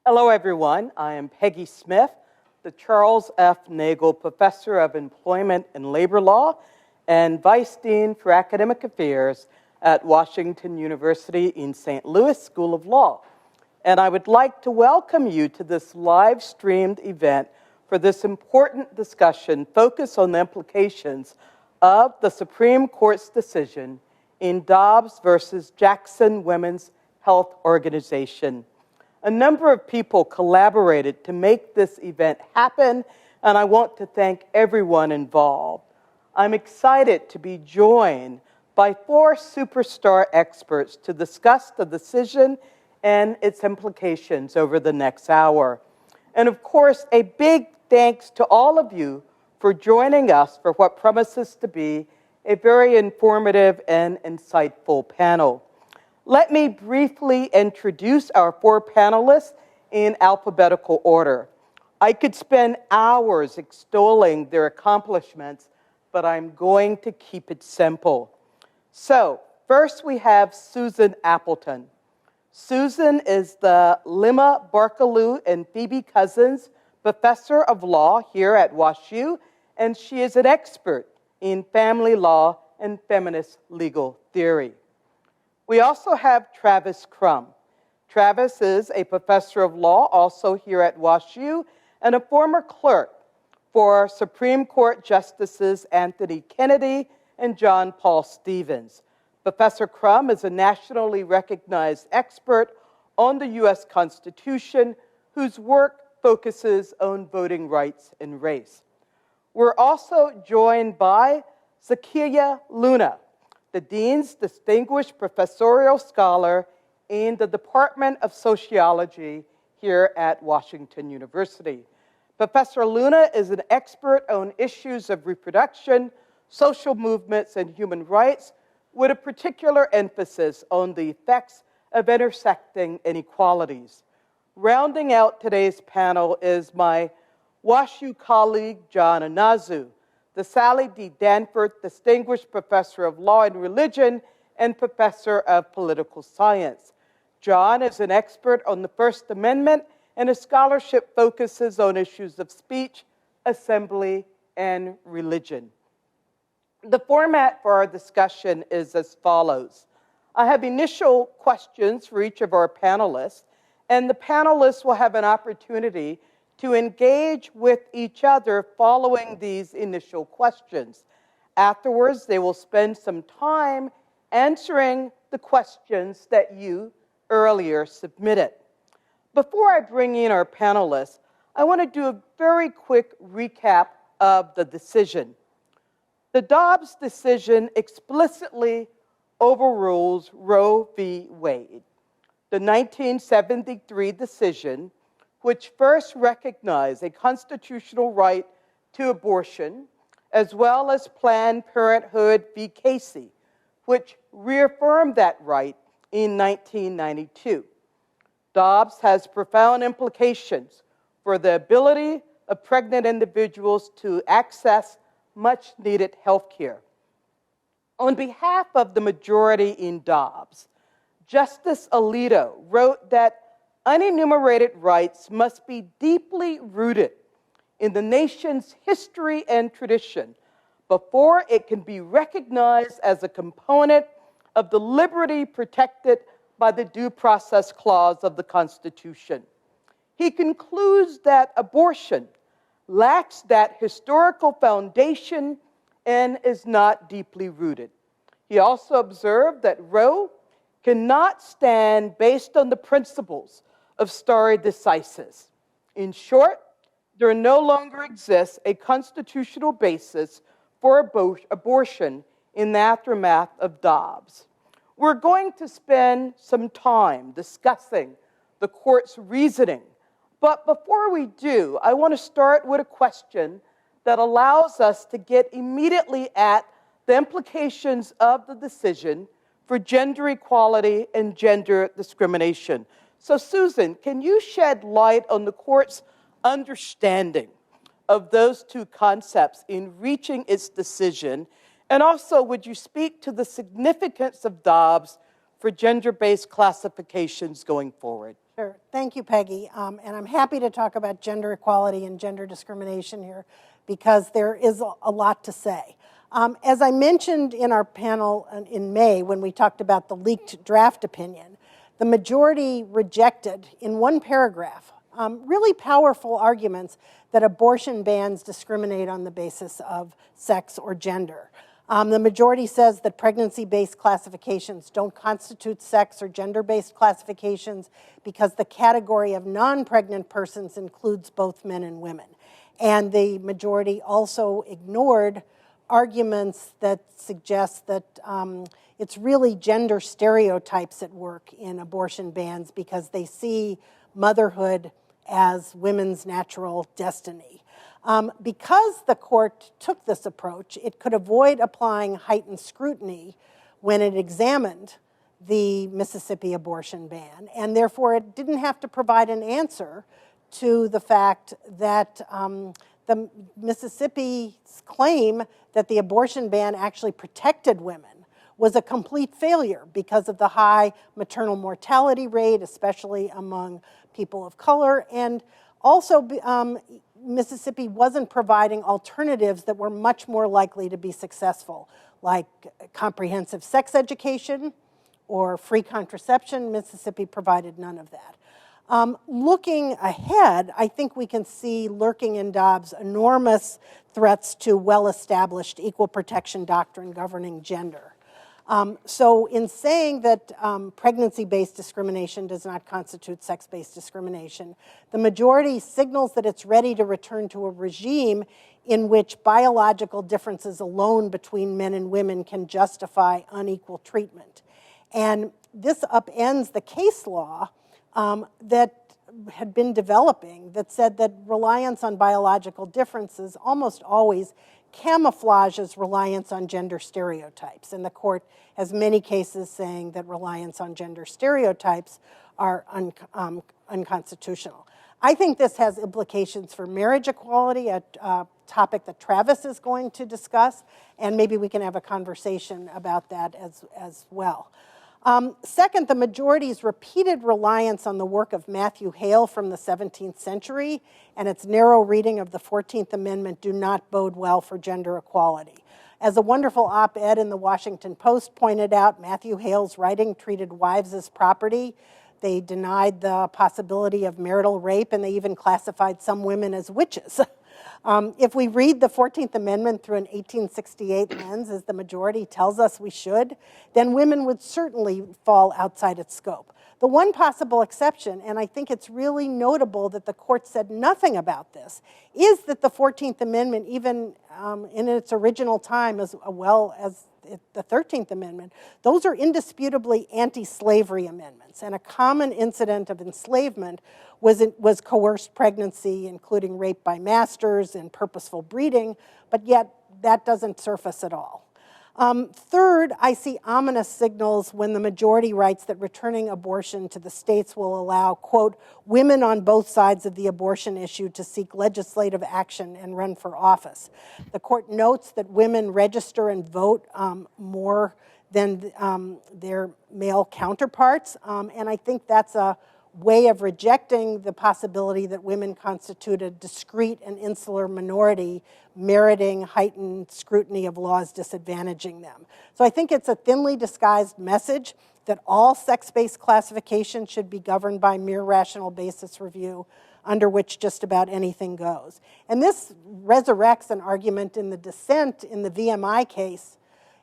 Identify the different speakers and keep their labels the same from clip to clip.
Speaker 1: Hello, everyone. I am Peggy Smith, the Charles F. Nagel Professor of Employment and Labor Law and Vice Dean for Academic Affairs at Washington University in St. Louis School of Law. And I would like to welcome you to this live-streamed event for this important discussion focused on the implications of the Supreme Court's decision in Dobbs versus Jackson Women's Health Organization. A number of people collaborated to make this event happen, and I want to thank everyone involved. I'm excited to be joined by 4 superstar experts to discuss the decision and its implications over the next hour. And of course, a big thanks to all of you for joining us for what promises to be a very informative and insightful panel. Let me briefly introduce our 4 panelists in alphabetical order. I could spend hours extolling their accomplishments, but I'm going to keep it simple. So, first we have Susan Appleton. Susan is the Lima Barkaloo and Phoebe Cousins Professor of Law here at WashU, and she is an expert in family law and feminist legal theory. We also have Travis Crum. Travis is a professor of law also here at WashU and a former clerk for Supreme Court Justices Anthony Kennedy and John Paul Stevens. Professor Crum is a nationally recognized expert on the U.S. Constitution whose work focuses on voting rights and race. We're also joined by Zakiya Luna, the Dean's Distinguished Professorial Scholar in the Department of Sociology here at Washington University. Professor Luna is an expert on issues of reproduction, social movements, and human rights, with a particular emphasis on the effects of intersecting inequalities. Rounding out today's panel is my WashU colleague, John Anazu, the Sally D. Danforth Distinguished Professor of Law and Religion and Professor of Political Science. John is an expert on the First Amendment, and his scholarship focuses on issues of speech, assembly, and religion. The format for our discussion is as follows. I have initial questions for each of our panelists, and the panelists will have an opportunity to engage with each other following these initial questions. Afterwards, they will spend some time answering the questions that you earlier submitted. Before I bring in our panelists, I want to do a very quick recap of the decision. The Dobbs decision explicitly overrules Roe v. Wade, the 1973 decision which first recognized a constitutional right to abortion, as well as Planned Parenthood v. Casey, which reaffirmed that right in 1992. Dobbs has profound implications for the ability of pregnant individuals to access much-needed health care. On behalf of the majority in Dobbs, Justice Alito wrote that unenumerated rights must be deeply rooted in the nation's history and tradition before it can be recognized as a component of the liberty protected by the Due Process Clause of the Constitution. He concludes that abortion lacks that historical foundation and is not deeply rooted. He also observed that Roe cannot stand based on the principles of stare decisis. In short, there no longer exists a constitutional basis for abortion in the aftermath of Dobbs. We're going to spend some time discussing the court's reasoning, but before we do, I want to start with a question that allows us to get immediately at the implications of the decision for gender equality and gender discrimination. So Susan, can you shed light on the court's understanding of those two concepts in reaching its decision? And also, would you speak to the significance of Dobbs for gender-based classifications going forward?
Speaker 2: Sure. Thank you, Peggy. And I'm happy to talk about gender equality and gender discrimination here because there is a lot to say. As I mentioned in our panel in May when we talked about the leaked draft opinion, the majority rejected in one paragraph really powerful arguments that abortion bans discriminate on the basis of sex or gender. The majority says that pregnancy-based classifications don't constitute sex or gender-based classifications because the category of non-pregnant persons includes both men and women. And the majority also ignored arguments that suggest that it's really gender stereotypes at work in abortion bans because they see motherhood as women's natural destiny. Because the court took this approach, it could avoid applying heightened scrutiny when it examined the Mississippi abortion ban, and therefore it didn't have to provide an answer to the fact that the Mississippi's claim that the abortion ban actually protected women was a complete failure because of the high maternal mortality rate, especially among people of color, and also Mississippi wasn't providing alternatives that were much more likely to be successful, like comprehensive sex education or free contraception. Mississippi provided none of that. Looking ahead, I think we can see lurking in Dobbs enormous threats to well-established equal protection doctrine governing gender. So in saying that pregnancy-based discrimination does not constitute sex-based discrimination, the majority signals that it's ready to return to a regime in which biological differences alone between men and women can justify unequal treatment. And this upends the case law that had been developing that said that reliance on biological differences almost always camouflages reliance on gender stereotypes. And the court has many cases saying that reliance on gender stereotypes are unconstitutional. I think this has implications for marriage equality, a topic that Travis is going to discuss, and maybe we can have a conversation about that as well. Second, the majority's repeated reliance on the work of Matthew Hale from the 17th century and its narrow reading of the 14th Amendment do not bode well for gender equality. As a wonderful op-ed in the Washington Post pointed out, Matthew Hale's writing treated wives as property. They denied the possibility of marital rape, and they even classified some women as witches. If we read the 14th Amendment through an 1868 lens, as the majority tells us we should, then women would certainly fall outside its scope. The one possible exception, and I think it's really notable that the court said nothing about this, is that the 14th Amendment, even in its original time as well as the 13th Amendment, those are indisputably anti-slavery amendments. And a common incident of enslavement was coerced pregnancy, including rape by masters and purposeful breeding, but yet that doesn't surface at all. Third, I see ominous signals when the majority writes that returning abortion to the states will allow, quote, women on both sides of the abortion issue to seek legislative action and run for office. The court notes that women register and vote more than their male counterparts, and I think that's a way of rejecting the possibility that women constitute a discrete and insular minority meriting heightened scrutiny of laws disadvantaging them. So I think it's a thinly disguised message that all sex-based classification should be governed by mere rational basis review, under which just about anything goes. And this resurrects an argument in the dissent in the VMI case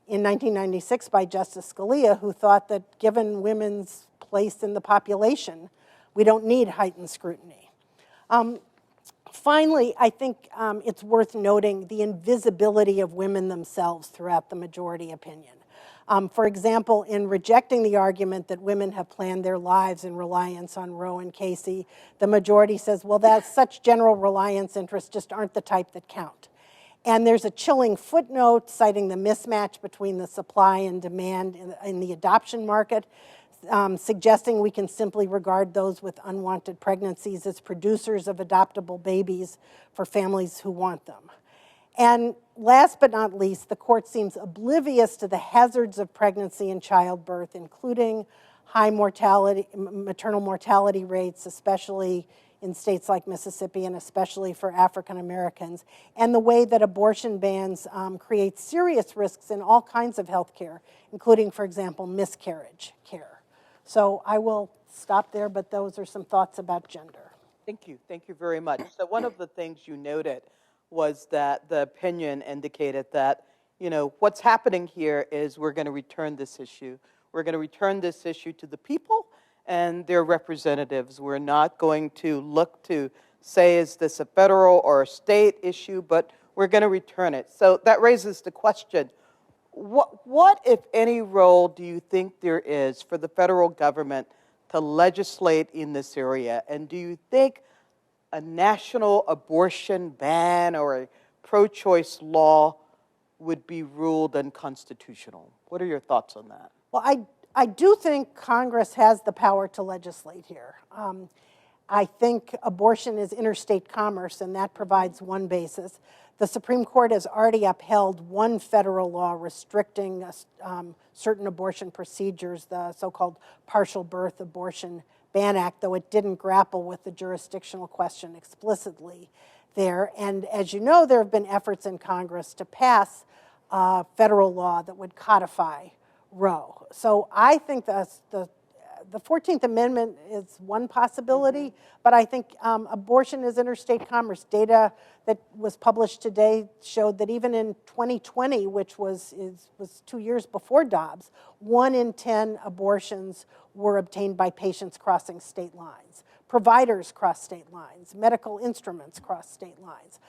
Speaker 2: in 1996 by Justice Scalia, who thought that given women's place in the population, we don't need heightened scrutiny. Finally, I think it's worth noting the invisibility of women themselves throughout the majority opinion. For example, in rejecting the argument that women have planned their lives in reliance on Roe and Casey, the majority says, well, that's such general reliance interests just aren't the type that count. And there's a chilling footnote citing the mismatch between the supply and demand in the adoption market, suggesting we can simply regard those with unwanted pregnancies as producers of adoptable babies for families who want them. And last but not least, the court seems oblivious to the hazards of pregnancy and childbirth, including high mortality, maternal mortality rates, especially in states like Mississippi and especially for African Americans, and the way that abortion bans create serious risks in all kinds of health care, including, for example, miscarriage care. So I will stop there, but those are some thoughts about gender.
Speaker 1: Thank you. Thank you very much. So one of the things you noted was that the opinion indicated that, what's happening here is we're going to return this issue. We're going to return this issue to the people and their representatives. We're not going to look to say, is this a federal or a state issue, but we're going to return it. So that raises the question, what, if any, role do you think there is for the federal government to legislate in this area? And do you think a national abortion ban or a pro-choice law would be ruled unconstitutional? What are your thoughts on that?
Speaker 2: Well, I do think Congress has the power to legislate here. I think abortion is interstate commerce, and that provides one basis. The Supreme Court has already upheld one federal law restricting certain abortion procedures, the so-called Partial Birth Abortion Ban Act, though it didn't grapple with the jurisdictional question explicitly there. And as you know, there have been efforts in Congress to pass federal law that would codify Roe. So I think the 14th Amendment is one possibility, but I think abortion is interstate commerce. Data that was published today showed that even in 2020, which was 2 years before Dobbs, 1 in 10 abortions were obtained by patients crossing state lines. Providers cross state lines, medical instruments cross state lines.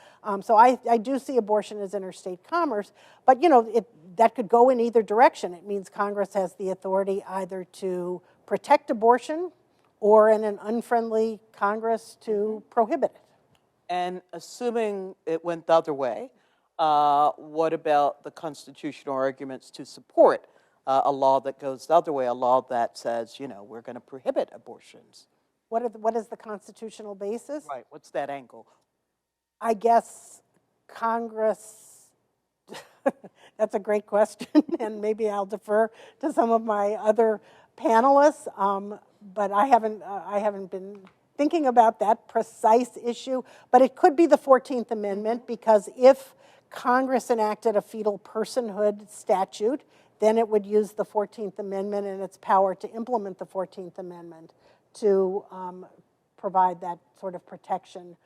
Speaker 2: So I do see abortion as interstate commerce, but that could go in either direction. It means Congress has the authority either to protect abortion or in an unfriendly Congress to prohibit it.
Speaker 1: And assuming it went the other way, what about the constitutional arguments to support a law that goes the other way, a law that says, we're going to prohibit abortions?
Speaker 2: What is the constitutional basis?
Speaker 1: Right, what's that angle?
Speaker 2: I guess Congress, that's a great question, and maybe I'll defer to some of my other panelists, but I haven't been thinking about that precise issue, but it could be the 14th Amendment, because if Congress enacted a fetal personhood statute, then it would use the 14th Amendment and its power to implement the 14th Amendment to provide that sort of protection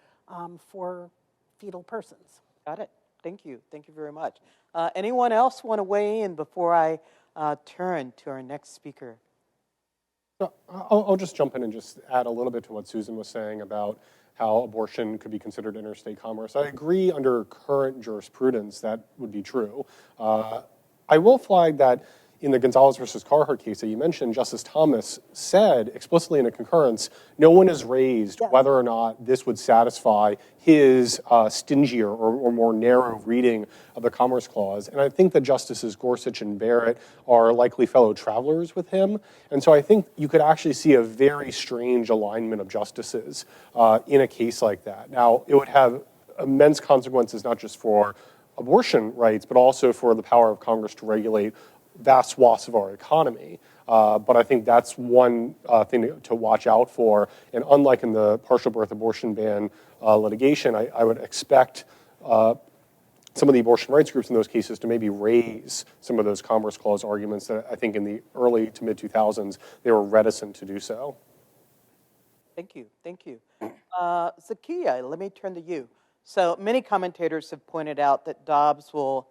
Speaker 2: for fetal persons.
Speaker 1: Got it. Thank you. Thank you very much. Anyone else want to weigh in before I turn to our next speaker?
Speaker 3: I'll just jump in and just add a little bit to what Susan was saying about how abortion could be considered interstate commerce. I agree under current jurisprudence that would be true. I will flag that in the Gonzalez versus Carhart case that you mentioned, Justice Thomas said explicitly in a concurrence, no one has raised whether or not this would satisfy his stingier or more narrow reading of the Commerce Clause. And I think that Justices Gorsuch and Barrett are likely fellow travelers with him. And so I think you could actually see a very strange alignment of justices in a case like that. Now, it would have immense consequences not just for abortion rights, but also for the power of Congress to regulate vast swaths of our economy. But I think that's one thing to watch out for. And unlike in the partial birth abortion ban litigation, I would expect some of the abortion rights groups in those cases to maybe raise some of those Commerce Clause arguments that I think in the early to mid-2000s, they were reticent to do so.
Speaker 1: Thank you. Thank you. Zakiya, let me turn to you. So many commentators have pointed out that Dobbs will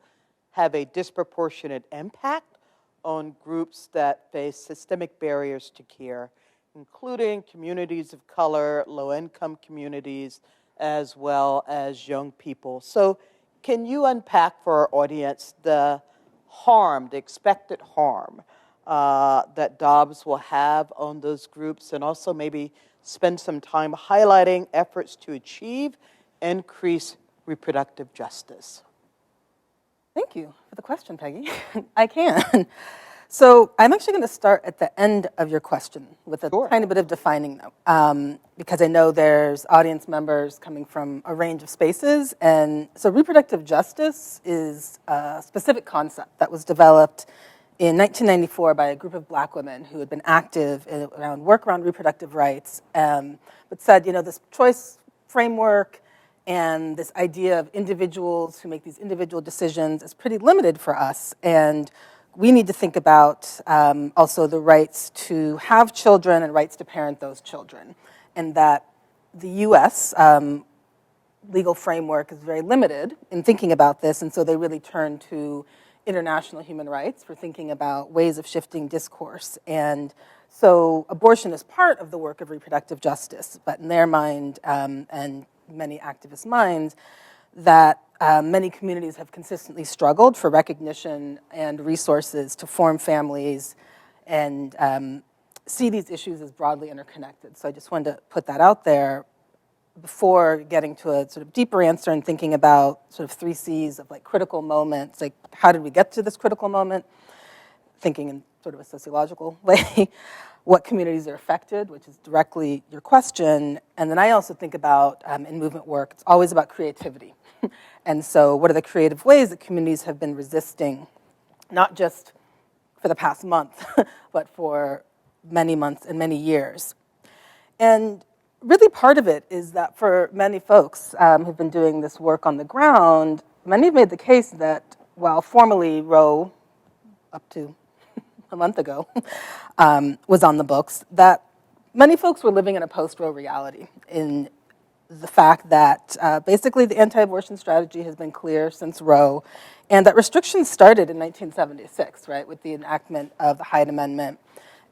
Speaker 1: have a disproportionate impact on groups that face systemic barriers to care, including communities of color, low-income communities, as well as young people. So can you unpack for our audience the harm, the expected harm that Dobbs will have on those groups, and also maybe spend some time highlighting efforts to achieve increased reproductive justice?
Speaker 4: Thank you for the question, Peggy. I can. So I'm actually going to start at the end of your question with a tiny bit of defining, though, because I know there's audience members coming from a range of spaces. And so reproductive justice is a specific concept that was developed in 1994 by a group of black women who had been active around work around reproductive rights, but said, this choice framework and this idea of individuals who make these individual decisions is pretty limited for us, and we need to think about also the rights to have children and rights to parent those children, and that the U.S. Legal framework is very limited in thinking about this, and so they really turn to international human rights for thinking about ways of shifting discourse. And so abortion is part of the work of reproductive justice, but in their mind, and many activists' minds, that many communities have consistently struggled for recognition and resources to form families and see these issues as broadly interconnected. So I just wanted to put that out there before getting to a sort of deeper answer and thinking about sort of 3 C's of like critical moments, like how did we get to this critical moment, thinking in sort of a sociological way, what communities are affected, which is directly your question, and then I also think about, in movement work, it's always about creativity. And so what are the creative ways that communities have been resisting, not just for the past month, but for many months and many years. And really part of it is that for many folks who've been doing this work on the ground, many have made the case that while formally Roe, up to a month ago, was on the books, that many folks were living in a post-Roe reality in the fact that basically the anti-abortion strategy has been clear since Roe, and that restrictions started in 1976, right, with the enactment of the Hyde Amendment.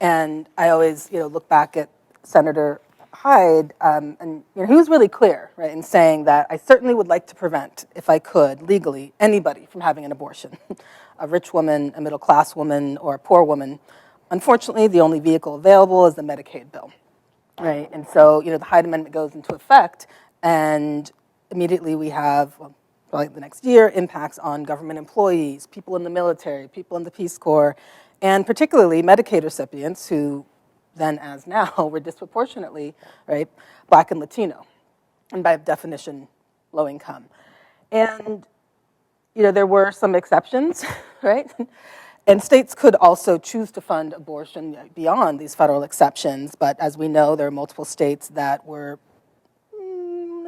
Speaker 4: And I always, look back at Senator Hyde, and he was really clear, right, in saying that I certainly would like to prevent, if I could, legally, anybody from having an abortion, a rich woman, a middle-class woman, or a poor woman. Unfortunately, the only vehicle available is the Medicaid bill, right? And so, the Hyde Amendment goes into effect, and immediately we have, probably the next year, impacts on government employees, people in the military, people in the Peace Corps, and particularly Medicaid recipients who then as now were disproportionately, right, Black and Latino, and by definition, low income. And, there were some exceptions, right? And states could also choose to fund abortion beyond these federal exceptions, but as we know, there are multiple states that were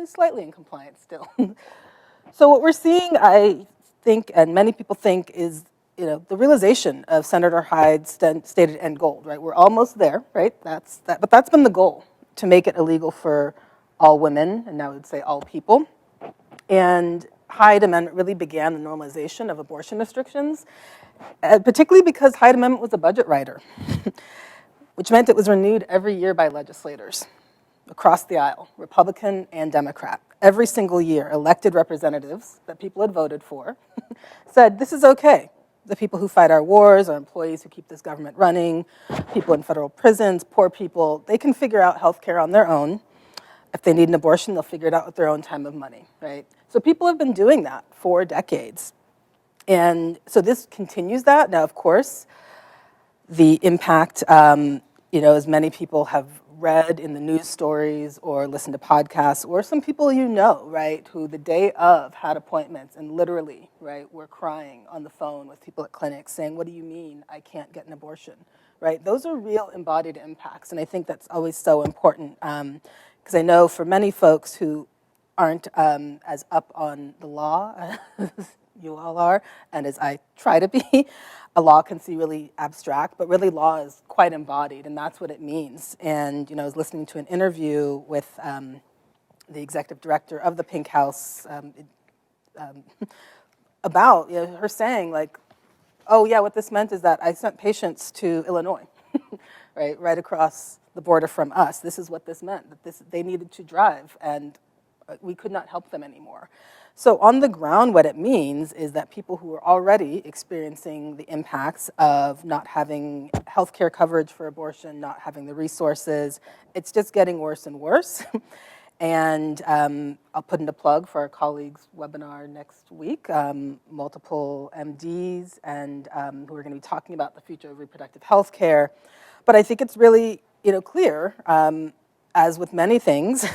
Speaker 4: slightly in compliance still. So what we're seeing, I think, and many people think, is the realization of Senator Hyde's stated end goal, right? We're almost there, right? But that's been the goal, to make it illegal for all women, and now I would say all people. And Hyde Amendment really began the normalization of abortion restrictions, particularly because Hyde Amendment was a budget rider, which meant it was renewed every year by legislators across the aisle, Republican and Democrat. Every single year, elected representatives that people had voted for said, this is okay. The people who fight our wars, our employees who keep this government running, people in federal prisons, poor people, they can figure out health care on their own. If they need an abortion, they'll figure it out with their own time of money, right? So people have been doing that for decades. And so this continues that. Now, of course, the impact, as many people have read in the news stories or listened to podcasts, or some people right, who the day of had appointments and literally, right, were crying on the phone with people at clinics saying, what do you mean I can't get an abortion, right? Those are real embodied impacts, and I think that's always so important, because I know for many folks who aren't as up on the law as you all are, and as I try to be, a law can seem really abstract, but really law is quite embodied, and that's what it means. And I was listening to an interview with the executive director of the Pink House about her saying, like, oh yeah, what this meant is that I sent patients to Illinois, right across the border from us. This is what this meant, that they needed to drive, and we could not help them anymore. So on the ground, what it means is that people who are already experiencing the impacts of not having health care coverage for abortion, not having the resources, it's just getting worse and worse. And I'll put in a plug for our colleagues' webinar next week, multiple MDs and who are going to be talking about the future of reproductive health care. But I think it's really clear, as with many things,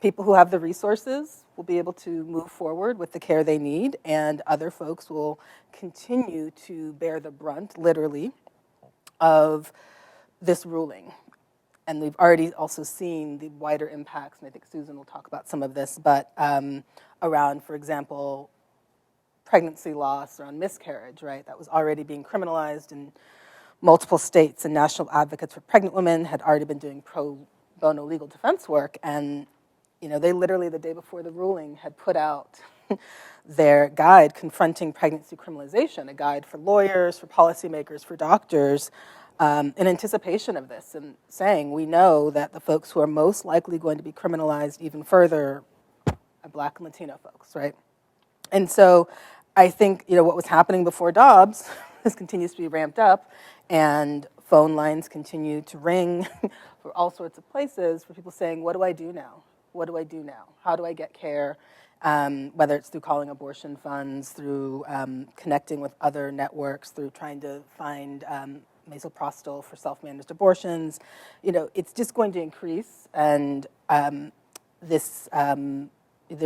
Speaker 4: people who have the resources will be able to move forward with the care they need, and other folks will continue to bear the brunt, literally, of this ruling. And we've already also seen the wider impacts, and I think Susan will talk about some of this, but around, for example, pregnancy loss, around miscarriage, right? That was already being criminalized in multiple states, and national advocates for pregnant women had already been doing pro bono legal defense work, and they literally, the day before the ruling, had put out their guide confronting pregnancy criminalization, a guide for lawyers, for policymakers, for doctors, in anticipation of this, and saying, we know that the folks who are most likely going to be criminalized even further are Black and Latino folks, right? And so I think, what was happening before Dobbs, this continues to be ramped up, and phone lines continue to ring for all sorts of places for people saying, what do I do now? What do I do now? How do I get care? Whether it's through calling abortion funds, through connecting with other networks, through trying to find misoprostol for self-managed abortions. It's just going to increase, and there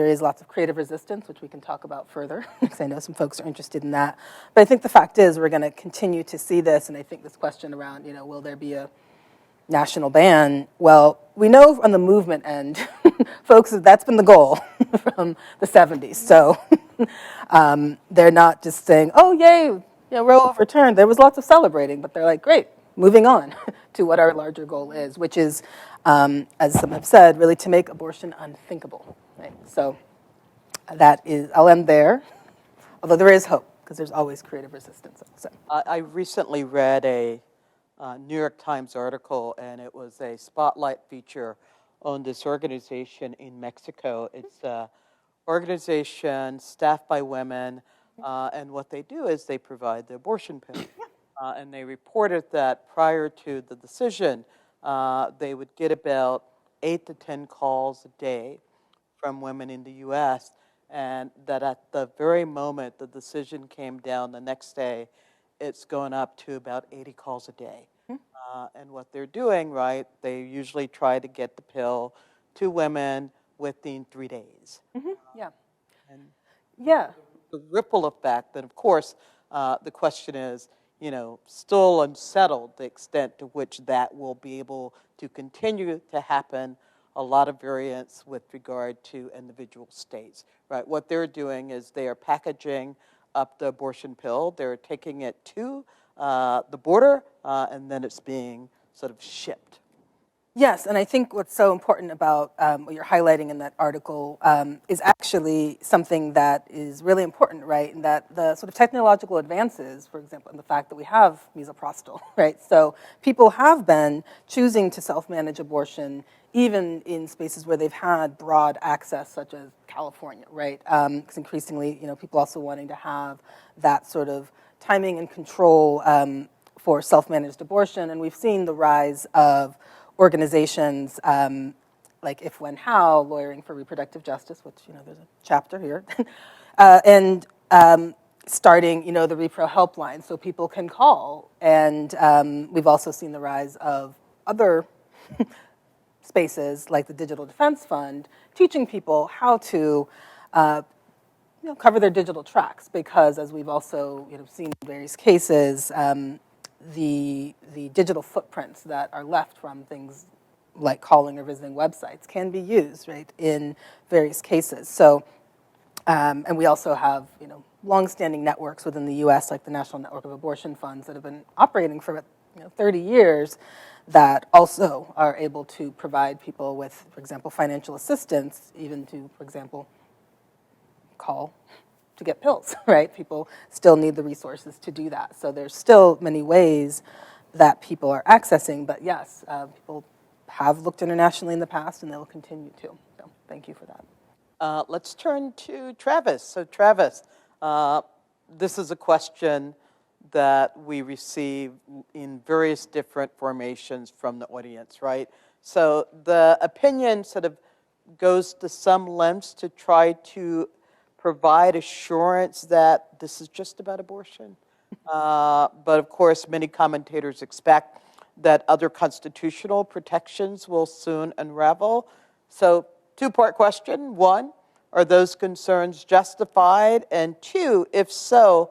Speaker 4: is lots of creative resistance, which we can talk about further, because I know some folks are interested in that. But I think the fact is we're going to continue to see this, and I think this question around, will there be a national ban? Well, we know on the movement end, folks, that's been the goal from the 70s. So they're not just saying, oh, yay, Roe overturned. There was lots of celebrating, but they're like, great, moving on to what our larger goal is, which is, as some have said, really to make abortion unthinkable. Right? So that is, I'll end there, although there is hope, because there's always creative resistance. So.
Speaker 1: I recently read a New York Times article, and it was a spotlight feature on this organization in Mexico. It's an organization staffed by women, and what they do is they provide the abortion pill. And they reported that prior to the decision, they would get about 8 to 10 calls a day from women in the U.S., and that at the very moment the decision came down the next day, it's going up to about 80 calls a day. And what they're doing, right, they usually try to get the pill to women within 3 days.
Speaker 4: Yeah.
Speaker 1: And
Speaker 4: Yeah.
Speaker 1: the ripple effect, and of course, the question is, still unsettled the extent to which that will be able to continue to happen. A lot of variance with regard to individual states, right? What they're doing is they are packaging up the abortion pill. They're taking it to the border, and then it's being sort of shipped.
Speaker 4: Yes, and I think what's so important about what you're highlighting in that article is actually something that is really important, right? And that the sort of technological advances, for example, and the fact that we have misoprostol, right? So people have been choosing to self-manage abortion even in spaces where they've had broad access, such as California, right? Because increasingly, people also wanting to have that sort of timing and control for self-managed abortion, and we've seen the rise of organizations like If, When, How, Lawyering for Reproductive Justice, which, there's a chapter here, and starting, the Repro Helpline, so people can call. And we've also seen the rise of other spaces, like the Digital Defense Fund, teaching people how to cover their digital tracks, because as we've also seen in various cases, the digital footprints that are left from things like calling or visiting websites can be used, right, in various cases. So, and we also have, longstanding networks within the U.S., like the National Network of Abortion Funds, that have been operating for 30 years, that also are able to provide people with, for example, financial assistance, even to, for example, call to get pills, right? People still need the resources to do that. So there's still many ways that people are accessing, but yes, people have looked internationally in the past, and they'll continue to. So thank you for that.
Speaker 1: Let's turn to Travis. So Travis, this is a question that we receive in various different formations from the audience, right? So the opinion sort of goes to some lengths to try to provide assurance that this is just about abortion. But of course, many commentators expect that other constitutional protections will soon unravel. So, two-part question. One, are those concerns justified? And two, if so,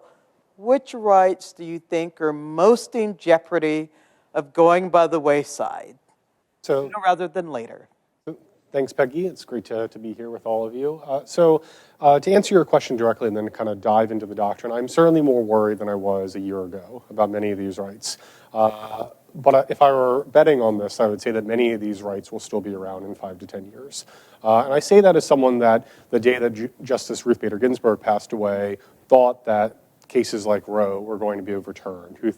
Speaker 1: which rights do you think are most in jeopardy of going by the wayside,
Speaker 3: So,
Speaker 1: rather than later?
Speaker 3: thanks, Peggy. It's great to be here with all of you. To answer your question directly and then kind of dive into the doctrine, I'm certainly more worried than I was a year ago about many of these rights. But if I were betting on this, I would say that many of these rights will still be around in 5 to 10 years. And I say that as someone that the day that Justice Ruth Bader Ginsburg passed away thought that cases like Roe were going to be overturned, who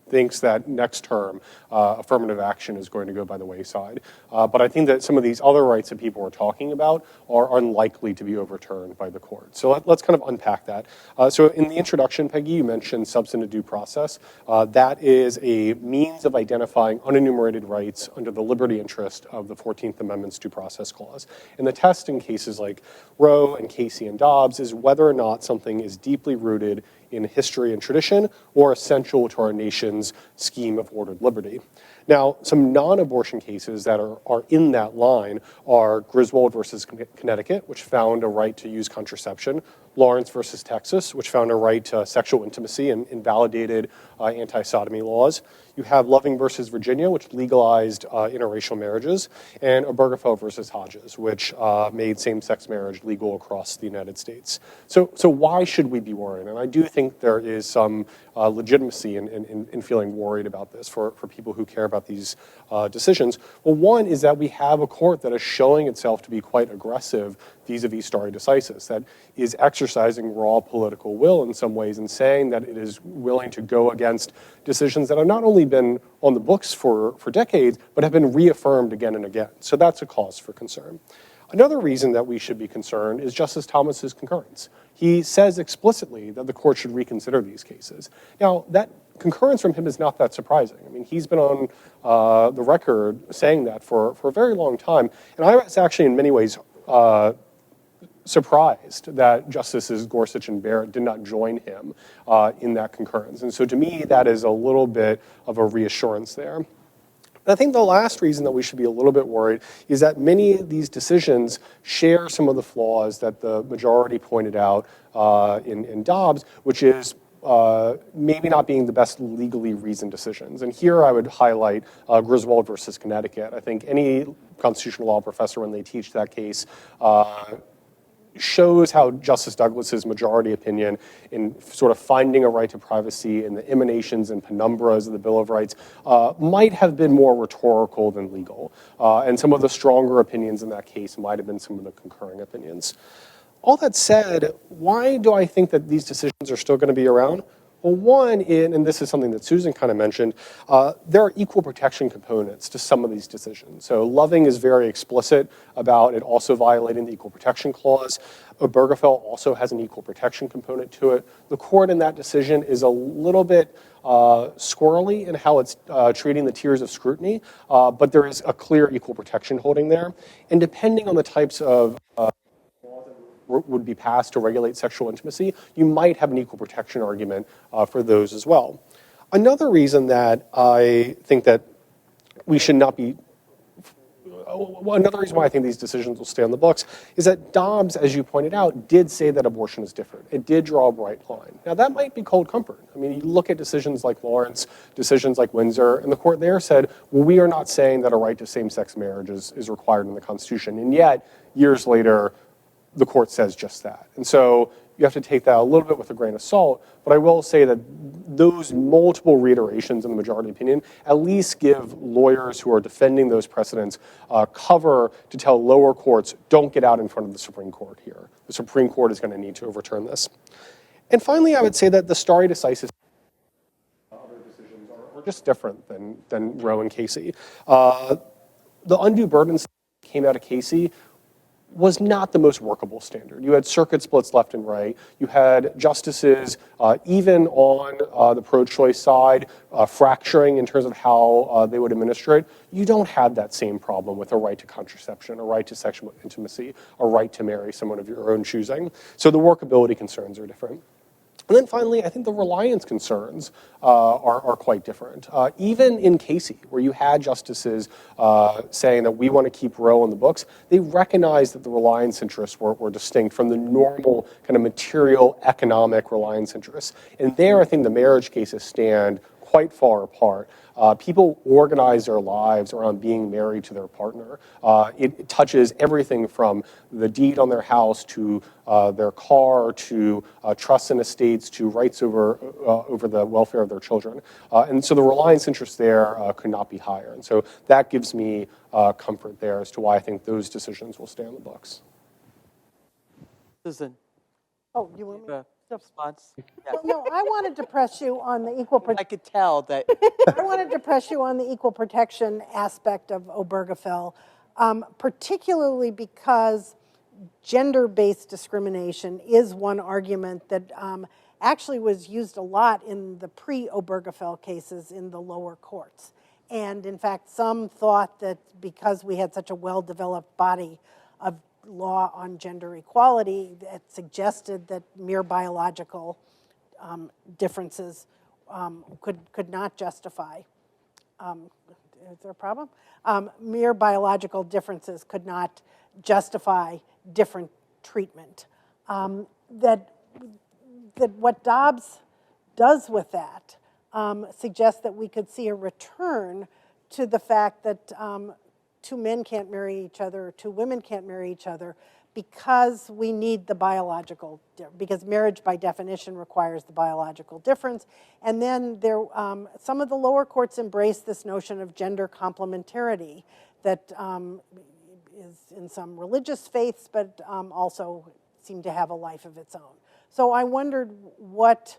Speaker 3: thinks that next term affirmative action is going to go by the wayside. But I think that some of these other rights that people are talking about are unlikely to be overturned by the court. So let's kind of unpack that. So in the introduction, Peggy, you mentioned substantive due process. That is a means of identifying unenumerated rights under the liberty interest of the 14th Amendment's due process clause. And the test in cases like Roe and Casey and Dobbs is whether or not something is deeply rooted in history and tradition or essential to our nation's scheme of ordered liberty. Now, some non-abortion cases that are in that line are Griswold versus Connecticut, which found a right to use contraception, Lawrence versus Texas, which found a right to sexual intimacy and invalidated anti-sodomy laws. You have Loving versus Virginia, which legalized interracial marriages, and Obergefell versus Hodges, which made same-sex marriage legal across the United States. So why should we be worried? And I do think there is some legitimacy in feeling worried about this for people who care about these decisions. Well, one is that we have a court that is showing itself to be quite aggressive vis-a-vis stare decisis, that is exercising raw political will in some ways and saying that it is willing to go against decisions that have not only been on the books for decades, but have been reaffirmed again and again. So that's a cause for concern. Another reason that we should be concerned is Justice Thomas's concurrence. He says explicitly that the court should reconsider these cases. Now, that concurrence from him is not that surprising. I mean, he's been on the record saying that for a very long time, and I was actually in many ways surprised that Justices Gorsuch and Barrett did not join him in that concurrence. And so to me, that is a little bit of a reassurance there. And I think the last reason that we should be a little bit worried is that many of these decisions share some of the flaws that the majority pointed out in Dobbs, which is maybe not being the best legally reasoned decisions. And here I would highlight Griswold versus Connecticut. I think any constitutional law professor, when they teach that case, shows how Justice Douglas's majority opinion in sort of finding a right to privacy in the emanations and penumbras of the Bill of Rights might have been more rhetorical than legal. And some of the stronger opinions in that case might have been some of the concurring opinions. All that said, why do I think that these decisions are still going to be around? Well, one, and this is something that Susan kind of mentioned, there are equal protection components to some of these decisions. So Loving is very explicit about it also violating the Equal Protection Clause. Obergefell also has an equal protection component to it. The court in that decision is a little bit squirrely in how it's treating the tiers of scrutiny, but there is a clear equal protection holding there. And depending on the types of would be passed to regulate sexual intimacy, you might have an equal protection argument for those as well. Another reason that I think that we should not be, another reason why I think these decisions will stay on the books is that Dobbs, as you pointed out, did say that abortion is different. It did draw a bright line. Now that might be cold comfort. I mean, you look at decisions like Lawrence, decisions like Windsor, and the court there said, well, we are not saying that a right to same-sex marriage is required in the Constitution. And yet, years later, the court says just that. And so you have to take that a little bit with a grain of salt, but I will say that those multiple reiterations in the majority opinion at least give lawyers who are defending those precedents cover to tell lower courts, don't get out in front of the Supreme Court here. The Supreme Court is going to need to overturn this. And finally, I would say that the stare decisis other decisions are just different than Roe and Casey. The undue burden came out of Casey was not the most workable standard. You had circuit splits left and right. You had justices, even on the pro-choice side, fracturing in terms of how they would administer it. You don't have that same problem with a right to contraception, a right to sexual intimacy, a right to marry someone of your own choosing. So the workability concerns are different. And then finally, I think the reliance concerns are quite different. Even in Casey, where you had justices saying that we want to keep Roe on the books, they recognized that the reliance interests were distinct from the normal kind of material economic reliance interests. And there, I think the marriage cases stand quite far apart. People organize their lives around being married to their partner. It touches everything from the deed on their house to their car to trusts and estates to rights over the welfare of their children. And so the reliance interest there could not be higher. And so that gives me comfort there as to why I think those decisions will stay on the books.
Speaker 1: Susan,
Speaker 2: Oh, you want me?
Speaker 1: response? Yeah.
Speaker 2: Well, no, I wanted to press you on the equal protection.
Speaker 1: I could tell that.
Speaker 2: I wanted to press you on the equal protection aspect of Obergefell, particularly because gender-based discrimination is one argument that actually was used a lot in the pre-Obergefell cases in the lower courts. And in fact, some thought that because we had such a well-developed body of law on gender equality, it suggested that mere biological differences could not justify. Is there a problem? Mere biological differences could not justify different treatment. That what Dobbs does with that suggests that we could see a return to the fact that two men can't marry each other, or two women can't marry each other, because we need the biological, because marriage by definition requires the biological difference. And then there, some of the lower courts embrace this notion of gender complementarity that is in some religious faiths, but also seem to have a life of its own. So I wondered what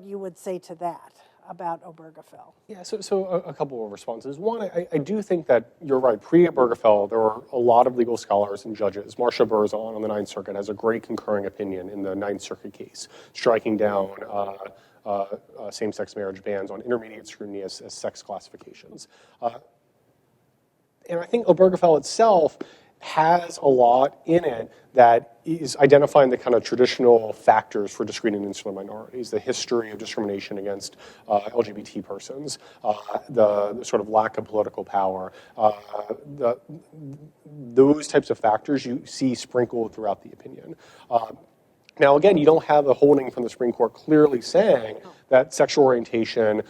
Speaker 2: you would say to that about Obergefell.
Speaker 3: Yeah, so a couple of responses. One, I do think that you're right. Pre-Obergefell, there were a lot of legal scholars and judges. Marcia Berzon on the Ninth Circuit has a great concurring opinion in the Ninth Circuit case, striking down same-sex marriage bans on intermediate scrutiny as sex classifications. And I think Obergefell itself has a lot in it that is identifying the kind of traditional factors for discrete and insular minorities, the history of discrimination against LGBT persons, the sort of lack of political power, those types of factors you see sprinkled throughout the opinion. Now, again, you don't have a holding from the Supreme Court clearly saying that sexual orientation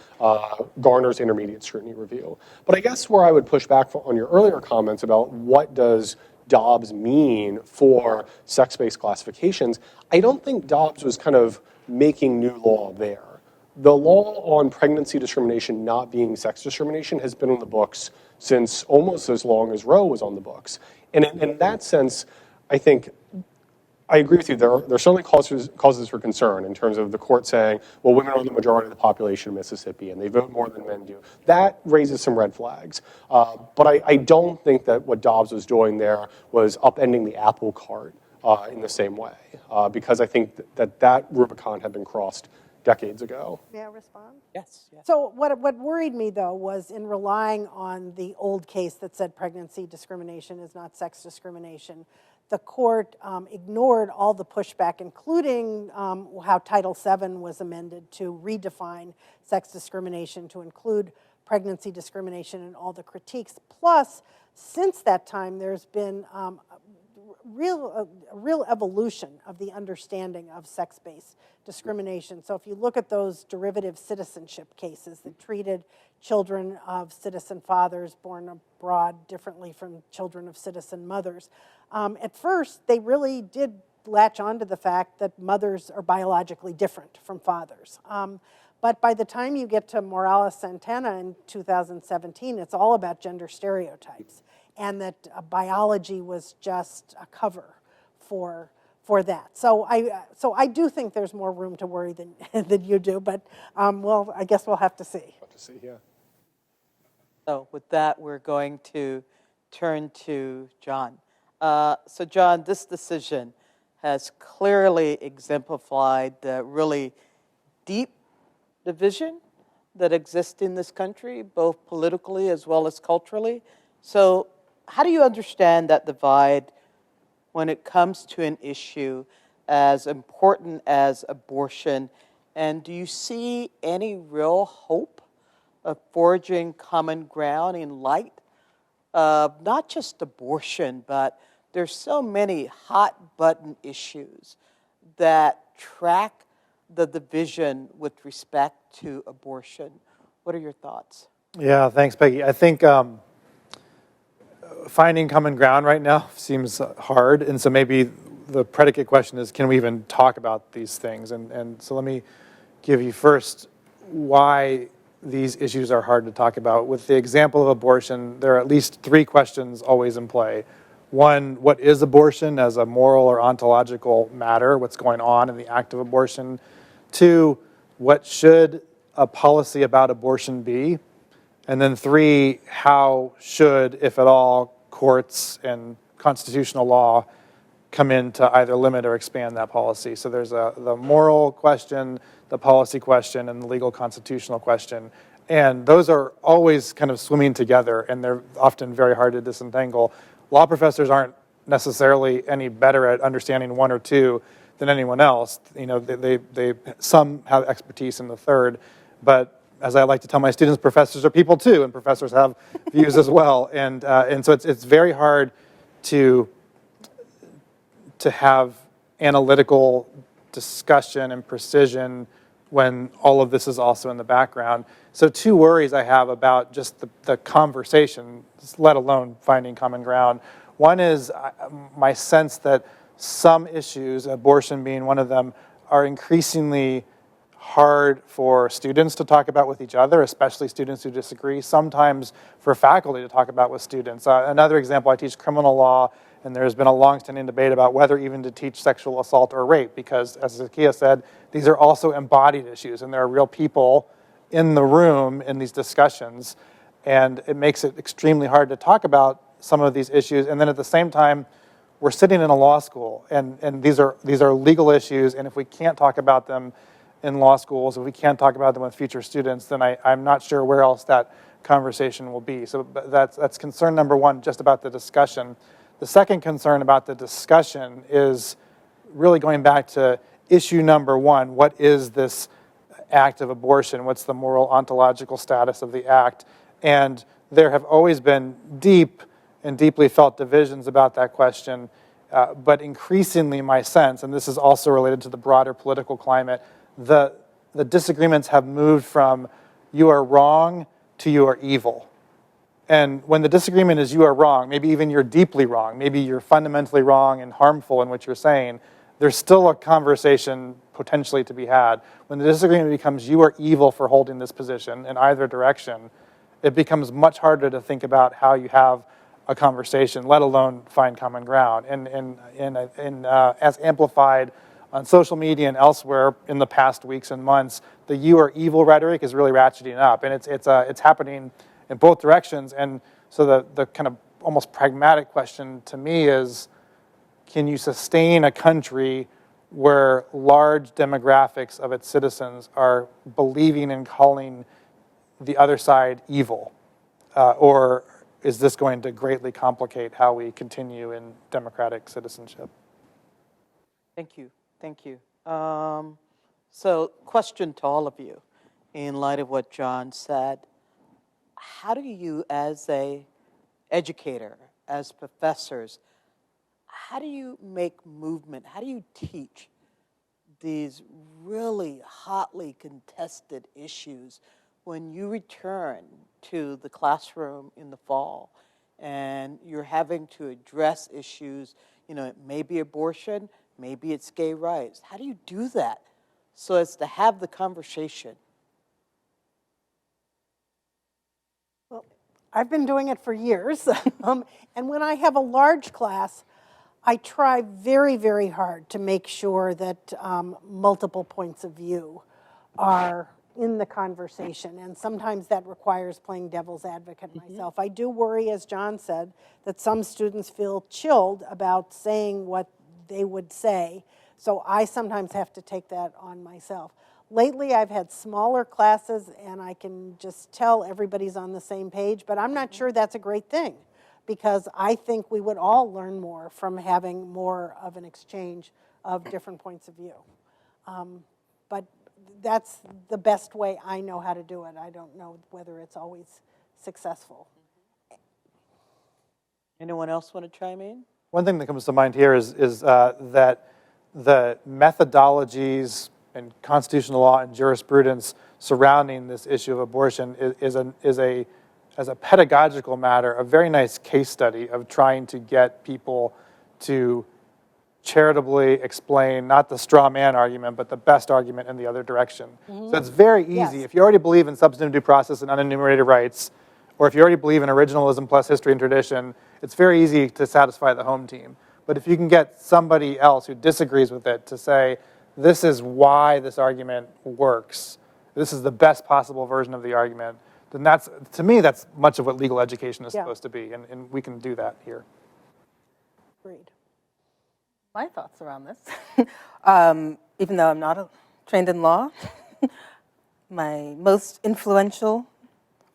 Speaker 3: garners intermediate scrutiny review. But I guess where I would push back on your earlier comments about what does Dobbs mean for sex-based classifications, I don't think Dobbs was kind of making new law there. The law on pregnancy discrimination not being sex discrimination has been on the books since almost as long as Roe was on the books. And in that sense, I think I agree with you. There are certainly causes for concern in terms of the court saying, well, women are the majority of the population of Mississippi and they vote more than men do. That raises some red flags. But I don't think that what Dobbs was doing there was upending the apple cart in the same way, because I think that Rubicon had been crossed decades ago.
Speaker 2: May I respond?
Speaker 1: Yes.
Speaker 2: So what worried me, though, was in relying on the old case that said pregnancy discrimination is not sex discrimination, the court ignored all the pushback, including how Title VII was amended to redefine sex discrimination to include pregnancy discrimination and all the critiques. Plus, since that time, there's been a real evolution of the understanding of sex-based discrimination. So if you look at those derivative citizenship cases that treated children of citizen fathers born abroad differently from children of citizen mothers, at first they really did latch onto the fact that mothers are biologically different from fathers. But by the time you get to Morales-Santana in 2017, it's all about gender stereotypes, and that biology was just a cover for that. So I do think there's more room to worry than you do, but well, I guess we'll have to see.
Speaker 3: Have to see, yeah.
Speaker 1: So with that, we're going to turn to John. So John, this decision has clearly exemplified the really deep division that exists in this country, both politically as well as culturally. So how do you understand that divide when it comes to an issue as important as abortion? And do you see any real hope of forging common ground in light of not just abortion, but there's so many hot button issues that track the division with respect to abortion? What are your thoughts?
Speaker 5: Yeah, thanks, Peggy. I think finding common ground right now seems hard, and so maybe the predicate question is, can we even talk about these things? And so let me give you first why these issues are hard to talk about. With the example of abortion, there are at least three questions always in play. One, what is abortion as a moral or ontological matter? What's going on in the act of abortion? Two, what should a policy about abortion be? And then three, how should, if at all, courts and constitutional law come in to either limit or expand that policy? So there's the moral question, the policy question, and the legal constitutional question. And those are always kind of swimming together, and they're often very hard to disentangle. Law professors aren't necessarily any better at understanding one or two than anyone else. You know, some have expertise in the third, but as I like to tell my students, professors are people too, and professors have views as well. And so it's very hard to have analytical discussion and precision when all of this is also in the background. So two worries I have about just the conversation, let alone finding common ground. One is my sense that some issues, abortion being one of them, are increasingly hard for students to talk about with each other, especially students who disagree, sometimes for faculty to talk about with students. Another example, I teach criminal law, and there's been a long-standing debate about whether even to teach sexual assault or rape, because as Zakiya said, these are also embodied issues, and there are real people in the room in these discussions, and it makes it extremely hard to talk about some of these issues. And then at the same time, we're sitting in a law school, and these are legal issues, and if we can't talk about them in law schools, if we can't talk about them with future students, then I'm not sure where else that conversation will be. So that's concern number one, just about the discussion. The second concern about the discussion is really going back to issue number one. What is this act of abortion? What's the moral ontological status of the act? And there have always been deep and deeply felt divisions about that question, but increasingly my sense, and this is also related to the broader political climate, the disagreements have moved from you are wrong to you are evil. And when the disagreement is you are wrong, maybe even you're deeply wrong, maybe you're fundamentally wrong and harmful in what you're saying, there's still a conversation potentially to be had. When the disagreement becomes you are evil for holding this position in either direction, it becomes much harder to think about how you have a conversation, let alone find common ground. And as amplified on social media and elsewhere in the past weeks and months, the you are evil rhetoric is really ratcheting up, and it's happening in both directions. And so the kind of almost pragmatic question to me is, can you sustain a country where large demographics of its citizens are believing and calling the other side evil? Or is this going to greatly complicate how we continue in democratic citizenship?
Speaker 1: Thank you. Thank you. So question to all of you, in light of what John said, how do you as a educator, as professors, how do you make movement? How do you teach these really hotly contested issues when you return to the classroom in the fall and you're having to address issues, you know, it may be abortion, maybe it's gay rights. How do you do that so as to have the conversation?
Speaker 2: Well, I've been doing it for years. And when I have a large class, I try very, very hard to make sure that multiple points of view are in the conversation. And sometimes that requires playing devil's advocate myself. I do worry, as John said, that some students feel chilled about saying what they would say. So I sometimes have to take that on myself. Lately, I've had smaller classes, and I can just tell everybody's on the same page, but I'm not sure that's a great thing, because I think we would all learn more from having more of an exchange of different points of view. But that's the best way I know how to do it. I don't know whether it's always successful.
Speaker 1: Anyone else want to chime in?
Speaker 5: One thing that comes to mind here is that the methodologies and constitutional law and jurisprudence surrounding this issue of abortion is as a pedagogical matter, a very nice case study of trying to get people to charitably explain not the straw man argument, but the best argument in the other direction. So it's very easy.
Speaker 2: Yes.
Speaker 5: If you already believe in substantive due process and unenumerated rights, or if you already believe in originalism plus history and tradition, it's very easy to satisfy the home team. But if you can get somebody else who disagrees with it to say, this is why this argument works, this is the best possible version of the argument, then that's, to me, that's much of what legal education is supposed to be, and we can do that here.
Speaker 2: Agreed.
Speaker 4: My thoughts around this, even though I'm not trained in law,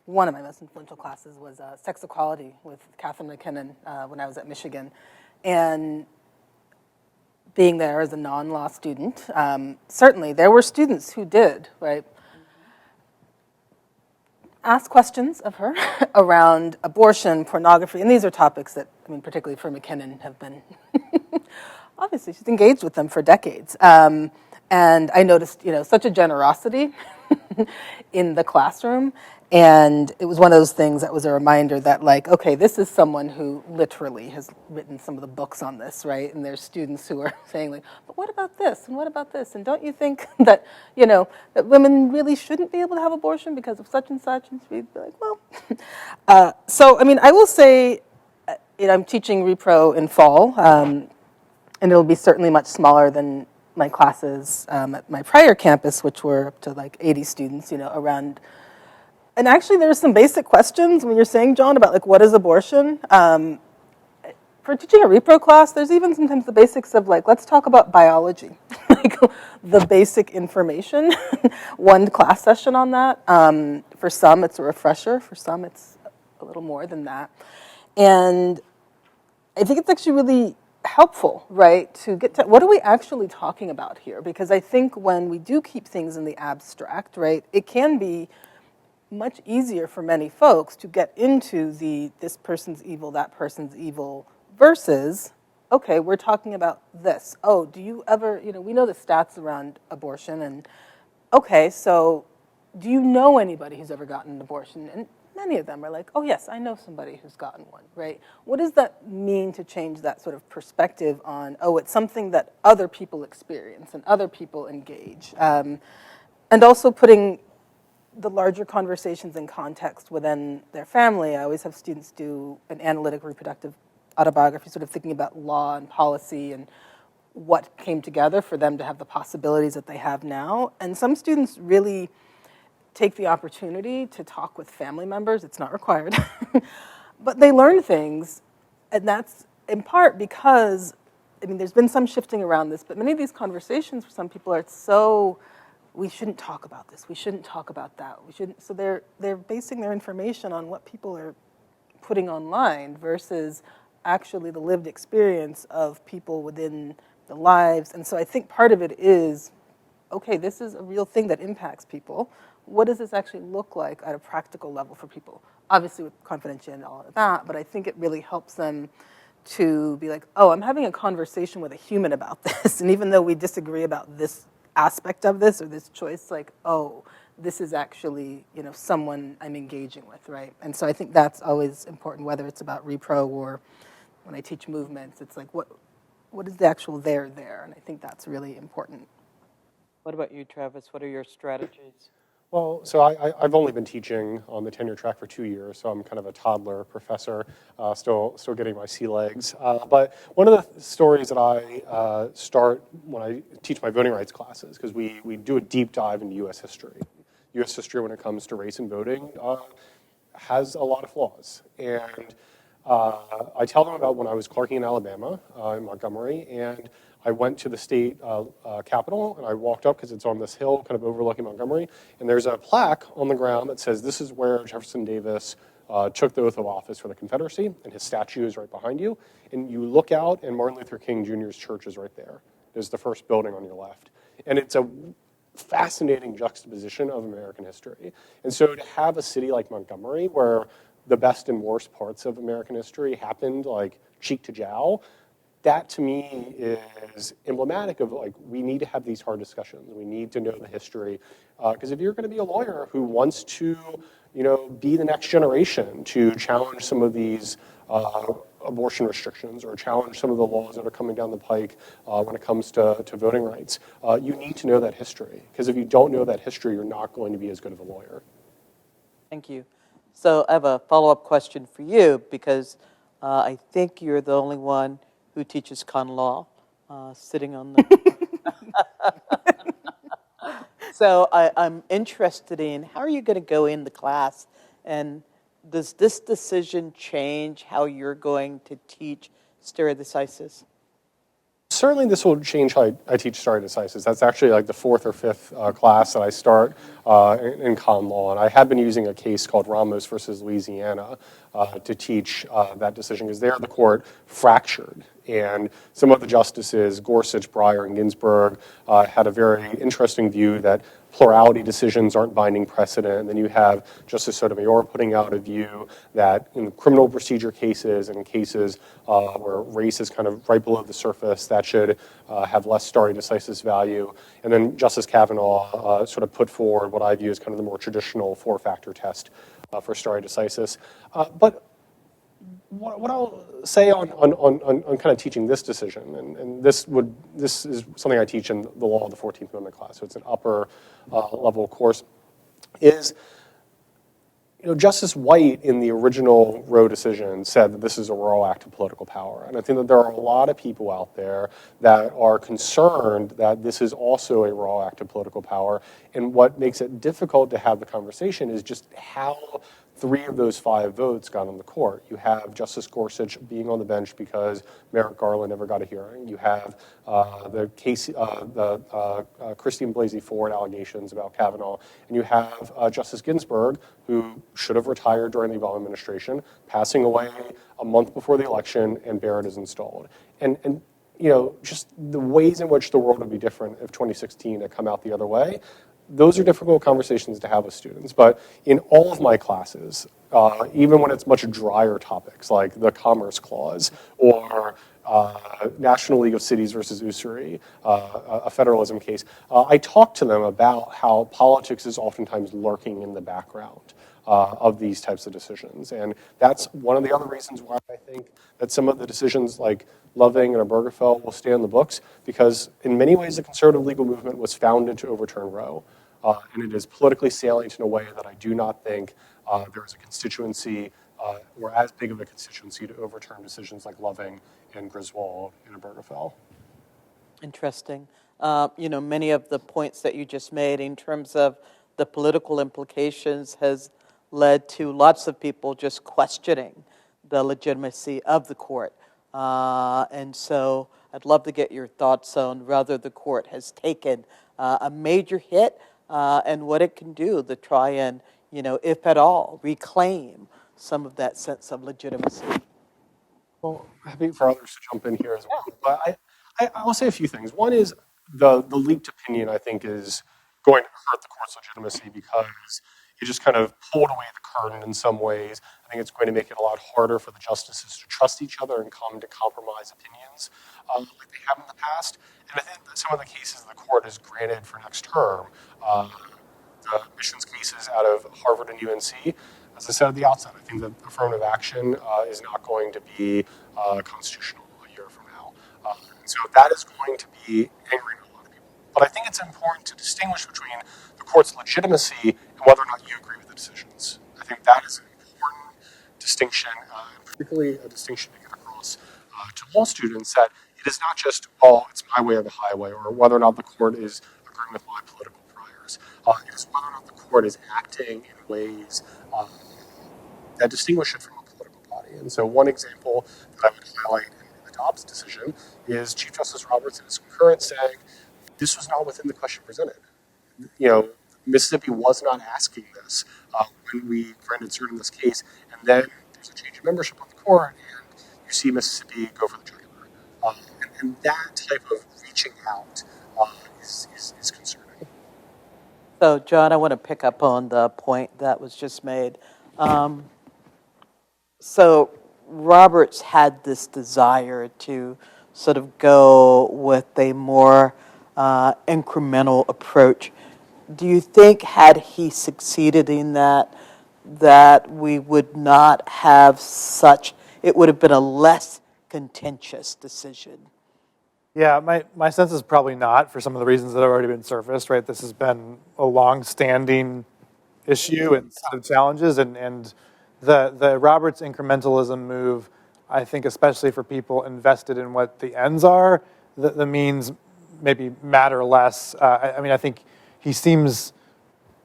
Speaker 4: one of my most influential classes was sex equality with Catherine McKinnon when I was at Michigan. And being there as a non-law student, certainly there were students who did, right, ask questions of her around abortion, pornography, and these are topics that, I mean, particularly for McKinnon, have been, obviously she's engaged with them for decades. And I noticed, such a generosity in the classroom. And it was one of those things that was a reminder that, like, okay, this is someone who literally has written some of the books on this, right? And there's students who are saying, like, but what about this? And what about this? And don't you think that, that women really shouldn't be able to have abortion because of such and such? And she'd be like, well. So, I mean, I will say, I'm teaching repro in fall, and it'll be certainly much smaller than my classes at my prior campus, which were up to like 80 students, around. And actually, there's some basic questions when you're saying, John, about like what is abortion. For teaching a repro class, there's even sometimes the basics of like, let's talk about biology, like the basic information. One class session on that. For some, it's a refresher. For some, it's a little more than that. And I think it's actually really helpful, right, to get to what are we actually talking about here? Because I think when we do keep things in the abstract, right, it can be much easier for many folks to get into this person's evil, that person's evil, versus, okay, we're talking about this. Oh, do you ever, we know the stats around abortion, and okay, so do you know anybody who's ever gotten an abortion? And many of them are like, oh yes, I know somebody who's gotten one, right? What does that mean to change that sort of perspective on, oh, it's something that other people experience and other people engage? And also putting the larger conversations in context within their family. I always have students do an analytic reproductive autobiography, sort of thinking about law and policy and what came together for them to have the possibilities that they have now. And some students really take the opportunity to talk with family members. It's not required. But they learn things, and that's in part because, there's been some shifting around this, but many of these conversations for some people are so, we shouldn't talk about this, we shouldn't talk about that, we shouldn't. So they're basing their information on what people are putting online versus actually the lived experience of people within the lives. And so I think part of it is, okay, this is a real thing that impacts people. What does this actually look like at a practical level for people? Obviously with confidentiality and all of that, but I think it really helps them to be like, oh, I'm having a conversation with a human about this. And even though we disagree about this aspect of this or this choice, like, oh, this is actually, someone I'm engaging with, right? And so I think that's always important, whether it's about repro or when I teach movements, it's like, what is the actual there? And I think that's really important.
Speaker 1: What about you, Travis? What are your strategies?
Speaker 3: Well, so I've only been teaching on the tenure track for 2 years, so I'm kind of a toddler professor, still getting my sea legs. But one of the stories that I start when I teach my voting rights classes, because we do a deep dive into U.S. history. U.S. history when it comes to race and voting has a lot of flaws. And I tell them about when I was clerking in Alabama, in Montgomery, and I went to the state capitol, and I walked up because it's on this hill kind of overlooking Montgomery, and there's a plaque on the ground that says, this is where Jefferson Davis took the oath of office for the Confederacy, and his statue is right behind you. And you look out, and Martin Luther King Jr.'s church is right there. There's the first building on your left. And it's a fascinating juxtaposition of American history. And so to have a city like Montgomery, where the best and worst parts of American history happened like cheek to jowl, that to me is emblematic of like, we need to have these hard discussions. We need to know the history. Because if you're going to be a lawyer who wants to, be the next generation to challenge some of these abortion restrictions or challenge some of the laws that are coming down the pike when it comes to voting rights, you need to know that history. Because if you don't know that history, you're not going to be as good of a lawyer.
Speaker 1: Thank you. So I have a follow-up question for you, because I think you're the only one who teaches con law sitting on the... So I'm interested in, how are you going to go in the class, and does this decision change how you're going to teach stare decisis?
Speaker 3: Certainly this will change how I teach stare decisis. That's actually like the fourth or fifth class that I start in con law. And I have been using a case called Ramos versus Louisiana to teach that decision, because there the court fractured. And some of the justices, Gorsuch, Breyer, and Ginsburg, had a very interesting view that plurality decisions aren't binding precedent. And then you have Justice Sotomayor putting out a view that in criminal procedure cases and in cases where race is kind of right below the surface, that should have less stare decisis value. And then Justice Kavanaugh sort of put forward what I view as kind of the more traditional four-factor test for stare decisis. But what I'll say on kind of teaching this decision, and this is something I teach in the law of the 14th Amendment class, so it's an upper level course, is Justice White in the original Roe decision said that this is a raw act of political power. And I think that there are a lot of people out there that are concerned that this is also a raw act of political power. And what makes it difficult to have the conversation is just how 3 of those 5 votes got on the court. You have Justice Gorsuch being on the bench because Merrick Garland never got a hearing. You have the Christine Blasey Ford allegations about Kavanaugh, and you have Justice Ginsburg, who should have retired during the Obama administration, passing away a month before the election, and Barrett is installed. And just the ways in which the world would be different if 2016 had come out the other way. Those are difficult conversations to have with students, but in all of my classes, even when it's much drier topics like the Commerce Clause or National League of Cities versus usury, a federalism case, I talk to them about how politics is oftentimes lurking in the background of these types of decisions. And that's one of the other reasons why I think that some of the decisions like Loving and Obergefell will stay in the books, because in many ways the conservative legal movement was founded to overturn Roe. And it is politically salient in a way that I do not think there is a constituency or as big of a constituency to overturn decisions like Loving and Griswold and Obergefell.
Speaker 1: Interesting. Many of the points that you just made in terms of the political implications has led to lots of people just questioning the legitimacy of the court. And so I'd love to get your thoughts on whether the court has taken a major hit and what it can do to try and, if at all, reclaim some of that sense of legitimacy.
Speaker 3: Well, happy for others to jump in here as well. But I'll say a few things. One is the leaked opinion, I think, is going to hurt the court's legitimacy because it just kind of pulled away the curtain in some ways. I think it's going to make it a lot harder for the justices to trust each other and come to compromise opinions like they have in the past. And I think that some of the cases the court has granted for next term, the admissions cases out of Harvard and UNC, as I said at the outset, I think that affirmative action is not going to be constitutional a year from now. And so that is going to be angering a lot of people. But I think it's important to distinguish between the court's legitimacy and whether or not you agree with the decisions. I think that is an important distinction, and particularly a distinction to get across to law students, that it is not just, it's my way or the highway, or whether or not the court is agreeing with my political priors. It is whether or not the court is acting in ways that distinguish it from a political body. And so one example that I would highlight in the Dobbs decision is Chief Justice Roberts in his concurrence saying, this was not within the question presented. Mississippi was not asking this when we granted cert in this case, and then there's a change of membership on the court, and you see Mississippi go for the jugular. And that type of reaching reaching out is concerning.
Speaker 1: So, John, I want to pick up on the point that was just made. So, Roberts had this desire to sort of go with a more incremental approach. Do you think, had he succeeded in that, that we would not have such, it would have been a less contentious decision?
Speaker 5: Yeah, my sense is probably not, for some of the reasons that have already been surfaced, right? This has been a long-standing issue and set of challenges, and the Roberts incrementalism move, I think especially for people invested in what the ends are, the means maybe matter less. I mean, I think he seems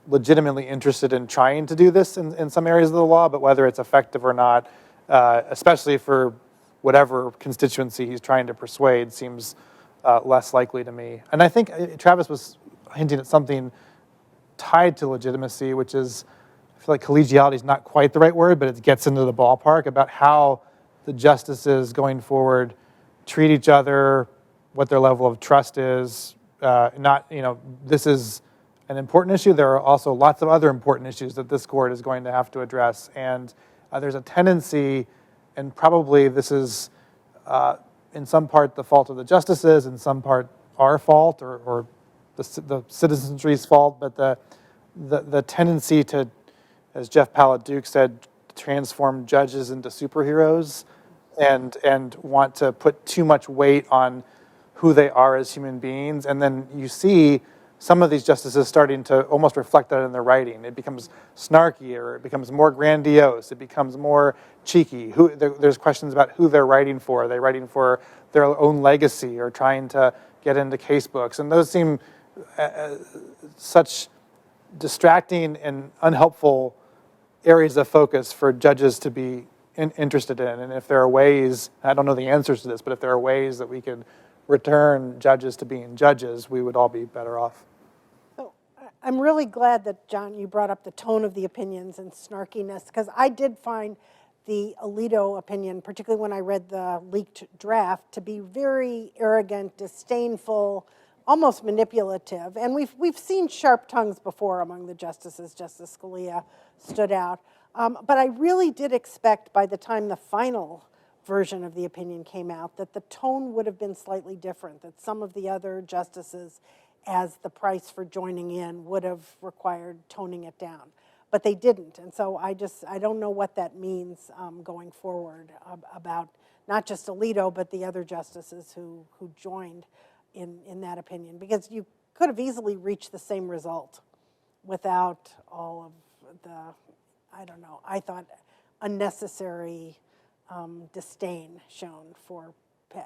Speaker 5: legitimately interested in trying to do this in some areas of the law, but whether it's effective or not, especially for whatever constituency he's trying to persuade, seems less likely to me. And I think Travis was hinting at something tied to legitimacy, which is, I feel like collegiality is not quite the right word, but it gets into the ballpark about how the justices going forward treat each other, what their level of trust is. This is an important issue. There are also lots of other important issues that this court is going to have to address. And there's a tendency, and probably this is in some part the fault of the justices, in some part our fault, or the citizenry's fault, but the tendency to, as Jeff Pallet-Duke said, transform judges into superheroes and want to put too much weight on who they are as human beings. And then you see some of these justices starting to almost reflect that in their writing. It becomes snarkier, it becomes more grandiose, it becomes more cheeky. There's questions about who they're writing for. Are they writing for their own legacy or trying to get into case books? And those seem such distracting and unhelpful areas of focus for judges to be interested in. And if there are ways, I don't know the answers to this, but if there are ways that we could return judges to being judges, we would all be better off.
Speaker 2: So I'm really glad that, John, you brought up the tone of the opinions and snarkiness, because I did find the Alito opinion, particularly when I read the leaked draft, to be very arrogant, disdainful, almost manipulative. And we've seen sharp tongues before among the justices. Justice Scalia stood out. But I really did expect by the time the final version of the opinion came out that the tone would have been slightly different, that some of the other justices, as the price for joining in, would have required toning it down. But they didn't. And so I don't know what that means going forward about not just Alito, but the other justices who joined in that opinion. Because you could have easily reached the same result without all of the, I thought unnecessary disdain shown for,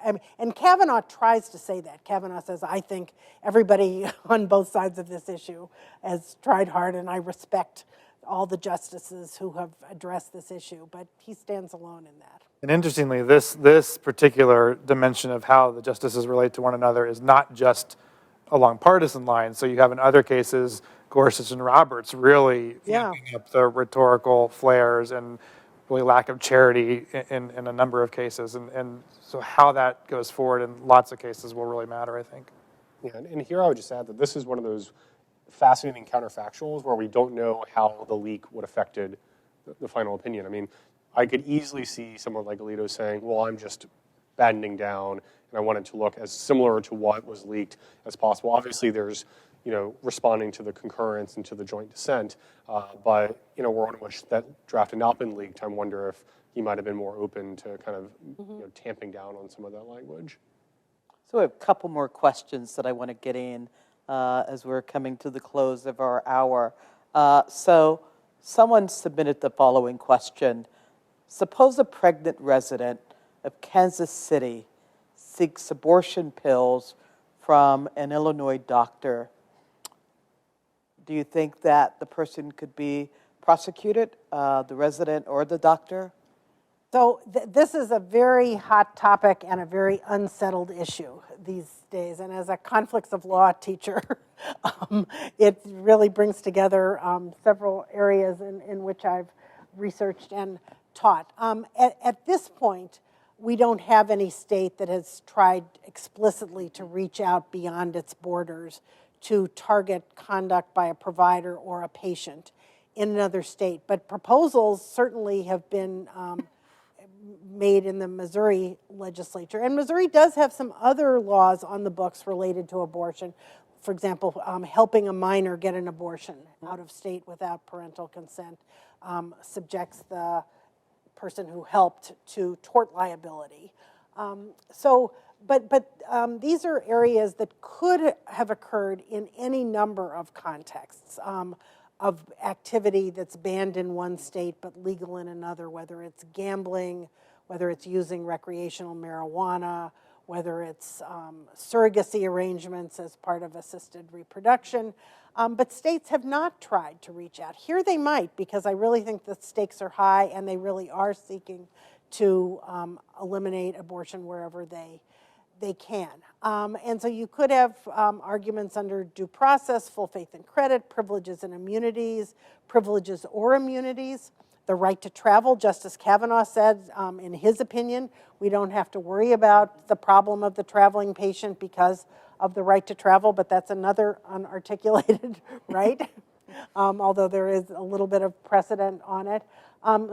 Speaker 2: and Kavanaugh tries to say that. Kavanaugh says, I think everybody on both sides of this issue has tried hard, and I respect all the justices who have addressed this issue, but he stands alone in that.
Speaker 5: And interestingly, this particular dimension of how the justices relate to one another is not just along partisan lines. So you have in other cases, Gorsuch and Roberts really amping up the rhetorical flares and really lack of charity in a number of cases. And so how that goes forward in lots of cases will really matter, I think.
Speaker 3: Yeah, and here I would just add that this is one of those fascinating counterfactuals where we don't know how the leak would have affected the final opinion. I mean, I could easily see someone like Alito saying, well, I'm just battening down, and I want it to look as similar to what was leaked as possible. Obviously, there's, responding to the concurrence and to the joint dissent, but, we're on which that draft had not been leaked. I wonder if he might have been more open to kind of, tamping down on some of that language.
Speaker 1: So we have a couple more questions that I want to get in as we're coming to the close of our hour. So someone submitted the following question. Suppose a pregnant resident of Kansas City seeks abortion pills from an Illinois doctor. Do you think that the person could be prosecuted, the resident or the doctor?
Speaker 2: So this is a very hot topic and a very unsettled issue these days. And as a conflicts of law teacher, it really brings together several areas in which I've researched and taught. At this point, we don't have any state that has tried explicitly to reach out beyond its borders to target conduct by a provider or a patient in another state. But proposals certainly have been made in the Missouri legislature. And Missouri does have some other laws on the books related to abortion. For example, helping a minor get an abortion out of state without parental consent subjects the person who helped to tort liability. But these are areas that could have occurred in any number of contexts of activity that's banned in one state but legal in another, whether it's gambling, whether it's using recreational marijuana, whether it's surrogacy arrangements as part of assisted reproduction. But states have not tried to reach out. Here they might, because I really think the stakes are high and they really are seeking to eliminate abortion wherever they can. And so you could have arguments under due process, full faith and credit, privileges and immunities, privileges or immunities. The right to travel, Justice Kavanaugh said in his opinion, we don't have to worry about the problem of the traveling patient because of the right to travel, but that's another unarticulated right, although there is a little bit of precedent on it.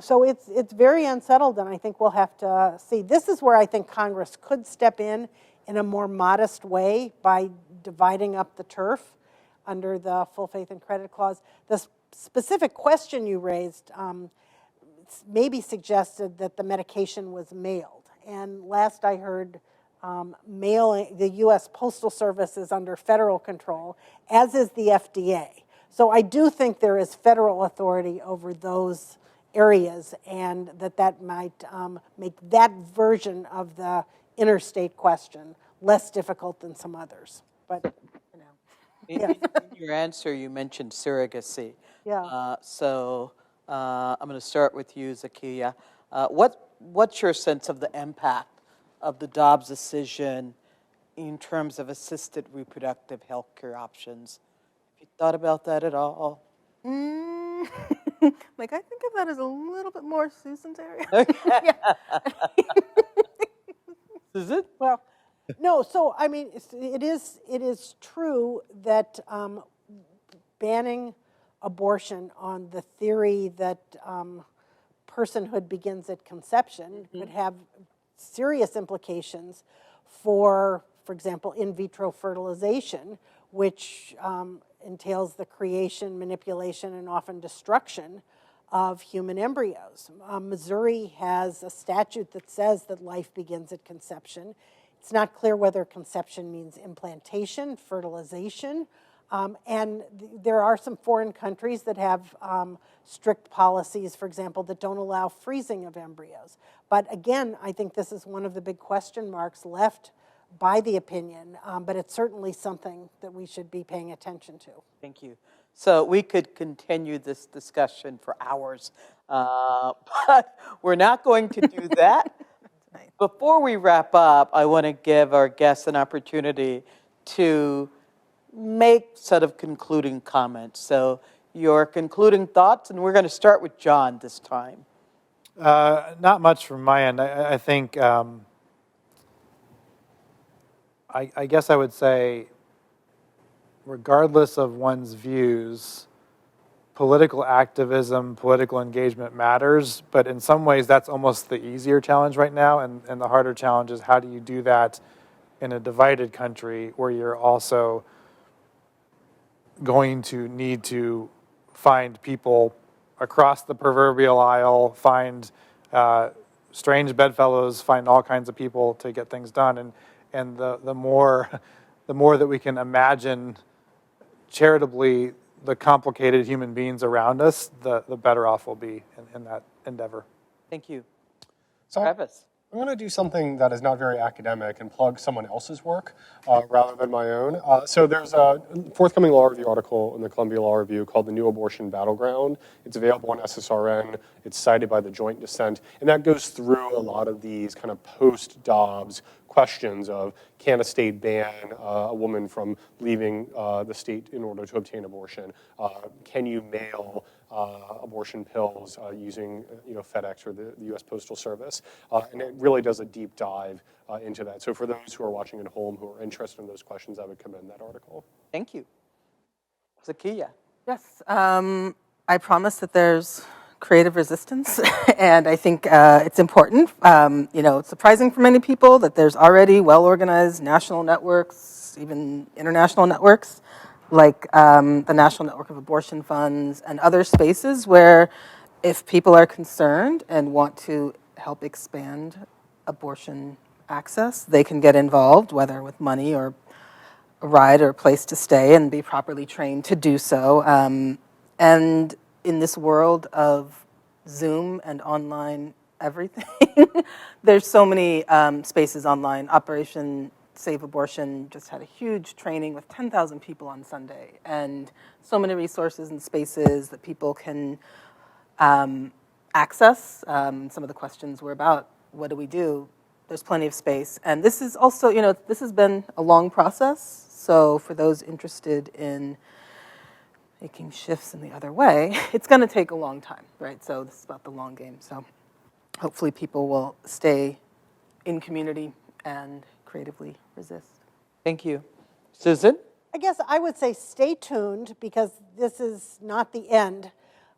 Speaker 2: So it's very unsettled, and I think we'll have to see. This is where I think Congress could step in a more modest way by dividing up the turf under the full faith and credit clause. The specific question you raised maybe suggested that the medication was mailed. And last I heard, mailing, the U.S. Postal Service is under federal control, as is the FDA. So I do think there is federal authority over those areas, and that might make that version of the interstate question less difficult than some others. But
Speaker 1: In your answer, you mentioned surrogacy.
Speaker 2: Yeah.
Speaker 1: So I'm going to start with you, Zakiya. What's your sense of the impact of the Dobbs decision in terms of assisted reproductive health care options? Have you thought about that at all?
Speaker 4: Like, I think of that as a little bit more Susan's area.
Speaker 1: Is it?
Speaker 2: Well, no. So I mean, it is true that banning abortion on the theory that personhood begins at conception could have serious implications for example, in vitro fertilization, which entails the creation, manipulation, and often destruction of human embryos. Missouri has a statute that says that life begins at conception. It's not clear whether conception means implantation, fertilization, and there are some foreign countries that have strict policies, for example, that don't allow freezing of embryos. But again, I think this is one of the big question marks left by the opinion, but it's certainly something that we should be paying attention to.
Speaker 1: Thank you. So we could continue this discussion for hours, but we're not going to do that. Before we wrap up, I want to give our guests an opportunity to make sort of concluding comments. So your concluding thoughts, and we're going to start with John this time.
Speaker 5: Not much from my end. I think, I guess I would say, regardless of one's views, political activism, political engagement matters, but in some ways that's almost the easier challenge right now, and the harder challenge is how do you do that in a divided country where you're also going to need to find people across the proverbial aisle, find strange bedfellows, find all kinds of people to get things done, and the more that we can imagine charitably the complicated human beings around us, the better off we'll be in that endeavor.
Speaker 1: Thank you.
Speaker 3: So
Speaker 1: Travis.
Speaker 3: I'm going to do something that is not very academic and plug someone else's work rather than my own. So there's a forthcoming law review article in the Columbia Law Review called The New Abortion Battleground. It's available on SSRN. It's cited by the Joint Dissent. And that goes through a lot of these kind of post-Dobbs questions of, can a state ban a woman from leaving the state in order to obtain abortion? Can you mail abortion pills using FedEx or the U.S. Postal Service, and it really does a deep dive into that. So for those who are watching at home who are interested in those questions, I would commend that article.
Speaker 1: Thank you. Zakiya.
Speaker 4: Yes, I promise that there's creative resistance, and I think it's important. It's surprising for many people that there's already well-organized national networks, even international networks, like the National Network of Abortion Funds and other spaces where if people are concerned and want to help expand abortion access, they can get involved, whether with money or a ride or a place to stay, and be properly trained to do so. And in this world of Zoom and online everything, there's so many spaces online. Operation Save Abortion just had a huge training with 10,000 people on Sunday, and so many resources and spaces that people can access. Some of the questions were about, what do we do? There's plenty of space. And this is also, this has been a long process. So for those interested in making shifts in the other way, it's going to take a long time, right? So this is about the long game. So hopefully people will stay in community and creatively resist.
Speaker 1: Thank you. Susan?
Speaker 2: I guess I would say stay tuned, because this is not the end,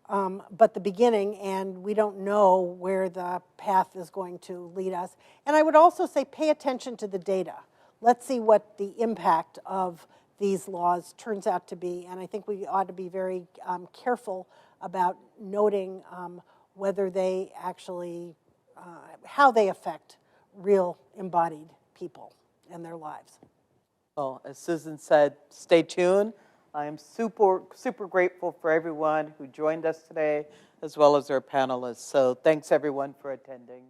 Speaker 2: but the beginning, and we don't know where the path is going to lead us. And I would also say pay attention to the data. Let's see what the impact of these laws turns out to be, and I think we ought to be very careful about noting whether they actually, how they affect real embodied people and their lives.
Speaker 1: Well, as Susan said, stay tuned. I am super grateful for everyone who joined us today, as well as our panelists. So thanks everyone for attending.